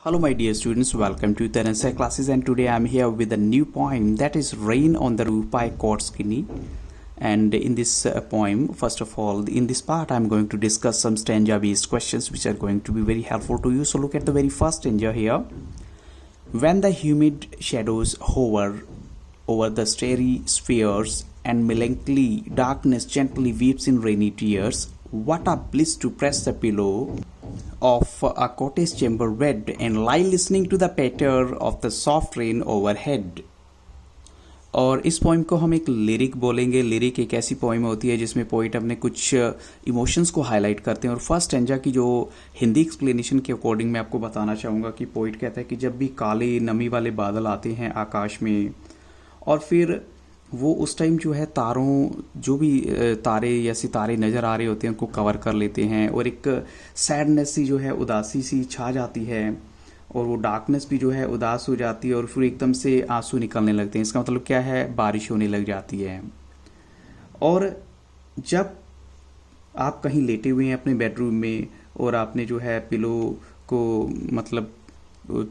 Hello my dear students, welcome to the Rensa classes and today I am here with a new poem that is Rain on the Roof by Kurt Skinny. And in this poem, first of all, in this part I am going to discuss some stanza based questions which are going to be very helpful to you. So look at the very first stanza here. When the humid shadows hover over the starry spheres and melancholy darkness gently weeps in rainy tears, what a bliss to press the pillow of a cottage chamber bed and lie listening to the patter of the soft rain overhead. और इस poem को हम एक lyric बोलेंगे. Lyric एक ऐसी poem होती है जिसमें पोइट अपने कुछ इमोशंस को हाईलाइट करते हैं. और फर्स्ट स्टैंजा की जो हिंदी एक्सप्लेनेशन के अकॉर्डिंग मैं आपको बताना चाहूँगा कि पोइट कहता है कि जब भी काले नमी वाले बादल आते हैं आकाश में और फिर वो उस टाइम जो है तारों जो भी तारे या सितारे नज़र आ रहे होते हैं उनको कवर कर लेते हैं और एक सैडनेस सी जो है उदासी सी छा जाती है और वो डार्कनेस भी जो है उदास हो जाती है और फिर एकदम से आंसू निकलने लगते हैं. इसका मतलब क्या है, बारिश होने लग जाती है. और जब आप कहीं लेटे हुए हैं अपने बेडरूम में और आपने जो है पिलो को मतलब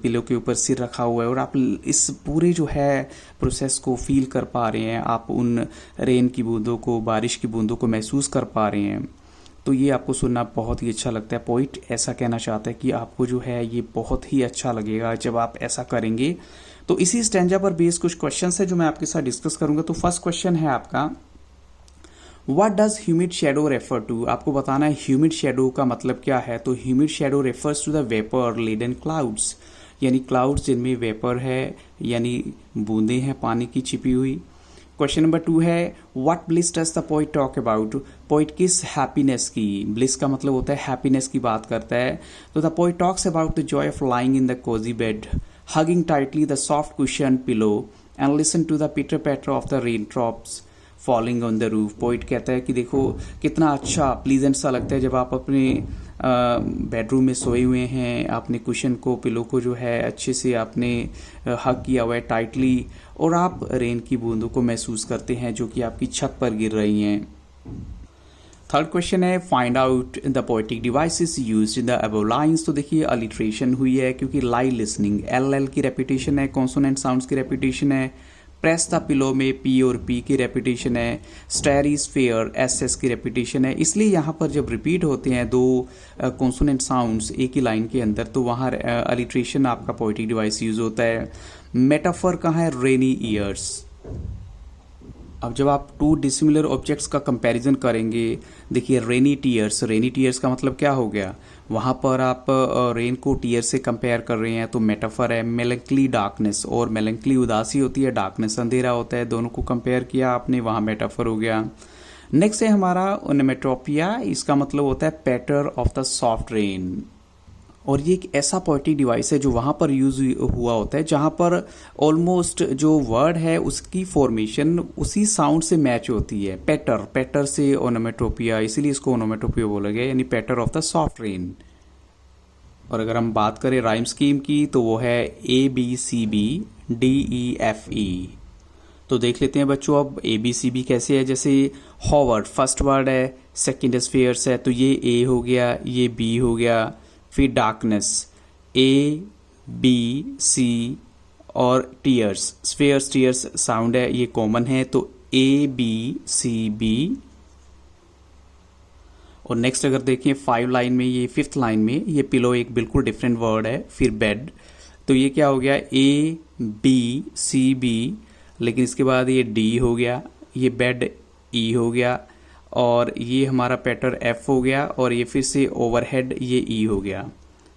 पिलो के ऊपर सिर रखा हुआ है और आप इस पूरे जो है प्रोसेस को फील कर पा रहे हैं, आप उन रेन की बूंदों को, बारिश की बूंदों को महसूस कर पा रहे हैं, तो ये आपको सुनना बहुत ही अच्छा लगता है. पोइट ऐसा कहना चाहता है कि आपको जो है ये बहुत ही अच्छा लगेगा जब आप ऐसा करेंगे. तो इसी स्टैंजा पर बेस्ड कुछ क्वेश्चन है जो मैं आपके साथ डिस्कस करूंगा. तो फर्स्ट क्वेश्चन है आपका, What does humid shadow refer to? आपको बताना है humid shadow का मतलब क्या है. तो humid shadow refers to the vapor laden clouds, यानी clouds जिनमें vapor है यानी बूंदें हैं पानी की छिपी हुई. क्वेश्चन नंबर 2 है, What bliss does the poet talk about? Poet किस हैप्पीनेस की, ब्लिस का मतलब होता है हैप्पीनेस की बात करता है. तो the poet talks about the joy of lying in the cosy bed, hugging tightly the soft cushioned pillow and listen to the pitter patter of the raindrops falling on the roof. Poet कहता है कि देखो कितना अच्छा pleasant सा लगता है जब आप अपने बेडरूम में सोए हुए हैं, आपने कुशन को, पिलो को जो है अच्छे से आपने हग किया हुआ है टाइटली और आप रेन की बूंदों को महसूस करते हैं जो कि आपकी छत पर गिर रही हैं. थर्ड क्वेश्चन है, find out the poetic devices used in the above lines. तो देखिए अलिट्रेशन हुई है क्योंकि लाई लिसनिंग, एल की रेपिटेशन है, कॉन्सोनेंट साउंड्स की रेपिटेशन है. प्रेस द पिलो में पी और पी की रेपिटेशन है. स्टैरी स्फीयर एस की रेपिटेशन है. इसलिए यहाँ पर जब रिपीट होते हैं दो कॉन्सोनेंट साउंड्स एक ही लाइन के अंदर तो वहाँ अलिट्रेशन आपका पोएटिक डिवाइस यूज होता है. मेटाफर कहाँ है, रेनी ईयर्स. अब जब आप टू डिसिमिलर ऑब्जेक्ट्स का कंपैरिजन करेंगे, देखिए रेनी टीयर्स, रेनी टीयर्स का मतलब क्या हो गया, वहाँ पर आप रेन को टीयर से कंपेयर कर रहे हैं तो मेटाफर है. मेलंकली डार्कनेस, और मेलंकली उदासी होती है, डार्कनेस अंधेरा होता है, दोनों को कंपेयर किया आपने, वहाँ मेटाफर हो गया. नेक्स्ट है हमारा ओनोमेटोपिया. इसका मतलब होता है पैटर ऑफ द सॉफ्ट रेन. और ये एक ऐसा पोएटिक डिवाइस है जो वहाँ पर यूज हुआ होता है जहाँ पर ऑलमोस्ट जो वर्ड है उसकी फॉर्मेशन उसी साउंड से मैच होती है. पैटर से ओनोमेटोपिया, इसीलिए इसको ओनोमेटोपिया बोला गया, यानी पैटर ऑफ द सॉफ्ट रेन. और अगर हम बात करें राइम स्कीम की तो वो है ABCBDEFE. तो देख लेते हैं बच्चों अब ABCB कैसे है. जैसे हॉवर्ड फर्स्ट वर्ड है, सेकेंड स्फीयर्स है तो ये A हो गया, ये B हो गया. फिर डार्कनेस ABC और टीयर्स, स्फीयर्स टीयर्स साउंड है, ये कॉमन है तो ABCB. और नेक्स्ट अगर देखें 5 लाइन में, ये 5th लाइन में ये पिलो एक बिल्कुल डिफरेंट वर्ड है. फिर बेड, तो ये क्या हो गया ABCB, लेकिन इसके बाद ये D हो गया, ये बेड E हो गया और ये हमारा पैटर F हो गया और ये फिर से ओवरहेड ये E हो गया.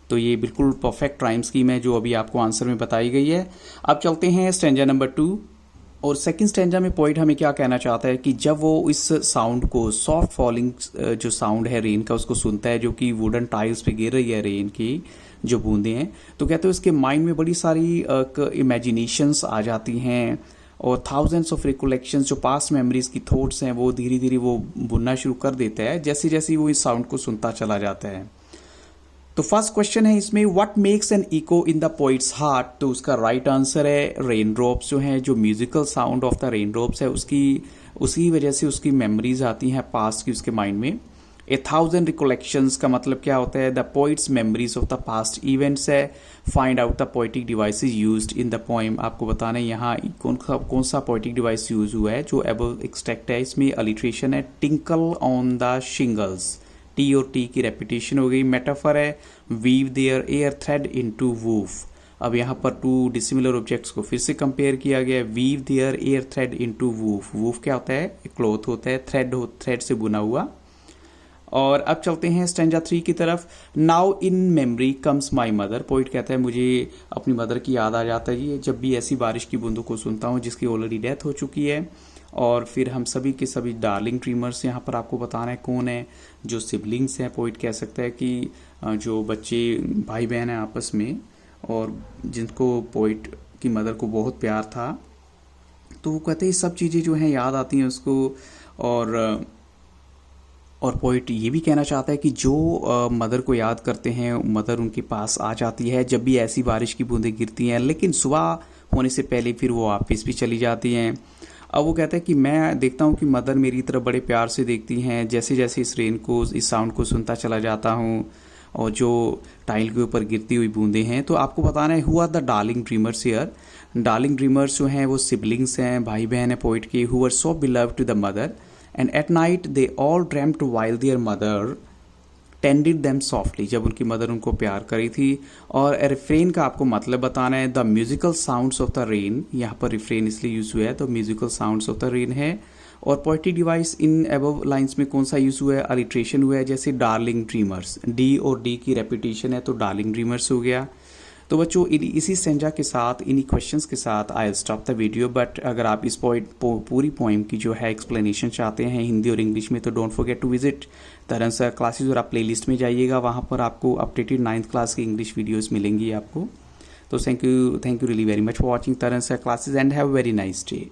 तो ये बिल्कुल परफेक्ट राइम स्कीम है जो अभी आपको आंसर में बताई गई है. अब चलते हैं स्टैंजा नंबर 2. और सेकंड स्टैंजा में पोइट हमें क्या कहना चाहता है कि जब वो इस साउंड को, सॉफ्ट फॉलिंग जो साउंड है रेन का, उसको सुनता है जो कि वुडन टाइल्स पे गिर रही है रेन की जो बूंदें हैं, तो कहते हैं उसके माइंड में बड़ी सारी इमेजिनेशंस आ जाती हैं और थाउजेंड्स ऑफ रिकोलेक्शंस, जो पास्ट मेमोरीज की थॉट्स हैं वो धीरे धीरे वो बुनना शुरू कर देता है जैसे जैसे वो इस साउंड को सुनता चला जाता है. तो फर्स्ट क्वेश्चन है इसमें, what makes an echo in the poet's heart. तो उसका राइट आंसर है रेन ड्रॉप्स जो है, जो musical sound of the rain drops है उसकी वजह से उसकी मेमोरीज आती हैं पास्ट की उसके माइंड में. 1000 रिकोलेक्शंस का मतलब क्या होता है, the poet's memories of the past events है. Find out the poetic devices used in the poem. आपको बताना है यहाँ कौन सा पोइटिक डिवाइस यूज हुआ है। जो अबव एक्सट्रैक्ट है इसमें अलिट्रेशन है, tinkle on the shingles, T और टी की रेपिटेशन हो गई। मेटाफर है, weave their air thread into woof. अब यहाँ पर टू डिसिमिलर ऑब्जेक्ट्स को फिर से कंपेयर किया गया। Weave their air thread into woof. Woof क्या होता है? क्लॉथ होता है, थ्रेड से बुना हुआ। और अब चलते हैं स्टैंजा 3 की तरफ। Now in memory comes my mother. Poet कहता है मुझे अपनी मदर की याद आ जाता है जब भी ऐसी बारिश की बूंदों को सुनता हूँ जिसकी ऑलरेडी डेथ हो चुकी है। और फिर हम सभी के सभी डार्लिंग ड्रीमर्स यहाँ पर आपको बताना है कौन है। जो सिबलिंग्स हैं, पोइट कह सकता है कि जो बच्चे भाई बहन हैं आपस में, और जिनको पोइट की मदर को बहुत प्यार था, तो वो कहते हैं ये सब चीज़ें जो हैं याद आती हैं उसको। और पोइट ये भी कहना चाहता है कि जो मदर को याद करते हैं, मदर उनके पास आ जाती है जब भी ऐसी बारिश की बूंदें गिरती हैं, लेकिन सुबह होने से पहले फिर वो वापस भी चली जाती हैं। अब वो कहता है कि मैं देखता हूँ कि मदर मेरी तरफ बड़े प्यार से देखती हैं। जैसे जैसे इस साउंड को सुनता चला जाता हूँ, और जो टाइल के ऊपर गिरती हुई बूंदें हैं। तो आपको बताना है who are the darling dreamers here. Darling dreamers जो हैं वो सिबलिंग्स हैं, भाई बहन हैं पोइट के, who are so beloved to the mother and at night they all dreamed while their mother tended them softly. जब उनकी मदर उनको प्यार करी थी। और रिफ्रेन का आपको मतलब बताना है, the musical sounds of the rain. यहाँ पर रिफ्रेन इसलिए यूज हुआ है तो musical sounds of the rain है। और poetic device in above lines में कौन सा यूज हुआ है? अलिट्रेशन हुआ है, जैसे डार्लिंग ड्रीमर्स, डी और डी की रेपिटेशन है तो डार्लिंग ड्रीमर्स हो गया। तो बच्चों इसी स्टैंजा के साथ, इन्हीं क्वेश्चंस के साथ I stop the video. But अगर आप इस पूरी पोइम की जो है एक्सप्लेनेशन चाहते हैं हिंदी और इंग्लिश में, तो don't forget to visit Taran sir classes, और आप प्लेलिस्ट में जाइएगा, वहाँ पर आपको अपडेटेड 9th क्लास की इंग्लिश वीडियोज़ मिलेंगी आपको। तो thank you really very much for watching Taran sir classes and have very nice day.